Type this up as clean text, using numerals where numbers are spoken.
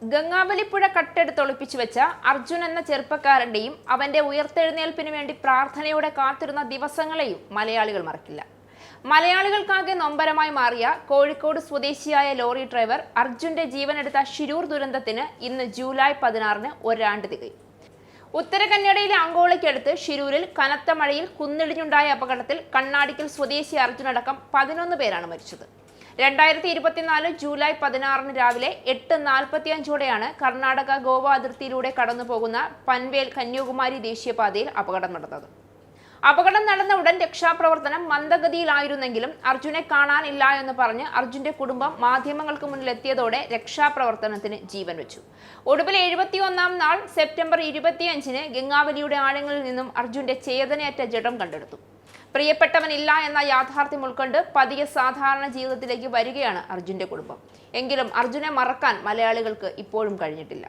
ഗംഗാവലിപ്പുഴ കട്ടെടുത്തൊളിപ്പിച്ചു വെച്ച അർജുൻ എന്ന ചെറുപ്പക്കാരന്റെയും അവന്റെ ഉയർത്തെഴുന്നേൽപ്പിനു വേണ്ടി പ്രാർത്ഥനയോടെ കാത്തിരുന്ന ദിവസങ്ങളെയും മലയാളികൾ മറക്കില്ല. മലയാളികൾക്കാകെ നൊമ്പരമായി മാറിയ കോഴിക്കോട് സ്വദേശിയായ ലോറി ഡ്രൈവർ അർജുന്റെ ജീവനെടുത്ത ഷിരൂർ ദുരന്തത്തിന് ഇന്ന് ജൂലൈ 16-ന് ഒരാണ്ട് തികയും. ഉത്തര കന്നഡയിലെ അങ്കോളയ്ക്കടുത്ത് ഷിരൂരിൽ കനത്ത മഴയിൽ കുന്നിടിഞ്ഞുണ്ടായ അപകടത്തിൽ കണ്ണാടിക്കൽ സ്വദേശി അർജുനടക്കം 11 പേരാണ് മരിച്ചത്. 2024 ജൂലൈ 16-ന് രാവിലെ 8:45-ഓടെയാണ് കർണാടക ഗോവ അതിർത്തിയിലൂടെ കടന്നുപോകുന്ന പൻവേൽ കന്യാകുമാരി ദേശീയപാതയിൽ അപകടം നടന്നത്. അപകടം നടന്ന ഉടൻ രക്ഷാപ്രവർത്തനം മന്ദഗതിയിലായിരുന്നെങ്കിലും അർജുനെ കാണാനില്ല എന്ന് പറഞ്ഞ് അർജുന്റെ കുടുംബം മാധ്യമങ്ങൾക്ക് മുന്നിലെത്തിയതോടെ രക്ഷാപ്രവർത്തനത്തിന് ജീവൻ വെച്ചു. ഒടുവിൽ 71-ാം നാൾ സെപ്റ്റംബർ 25-ന് ഗംഗാവലിയുടെ ആഴങ്ങളിൽ നിന്നും അർജുന്റെ ചേതനയറ്റ ജഡം കണ്ടെടുത്തു. പ്രിയപ്പെട്ടവനില്ല എന്ന യാഥാർത്ഥ്യം ഉൾക്കൊണ്ട് പതിയെ സാധാരണ ജീവിതത്തിലേക്ക് വരികയാണ് അർജുന്റെ കുടുംബം. എങ്കിലും അർജുനെ മറക്കാൻ മലയാളികൾക്ക് ഇപ്പോഴും കഴിഞ്ഞിട്ടില്ല.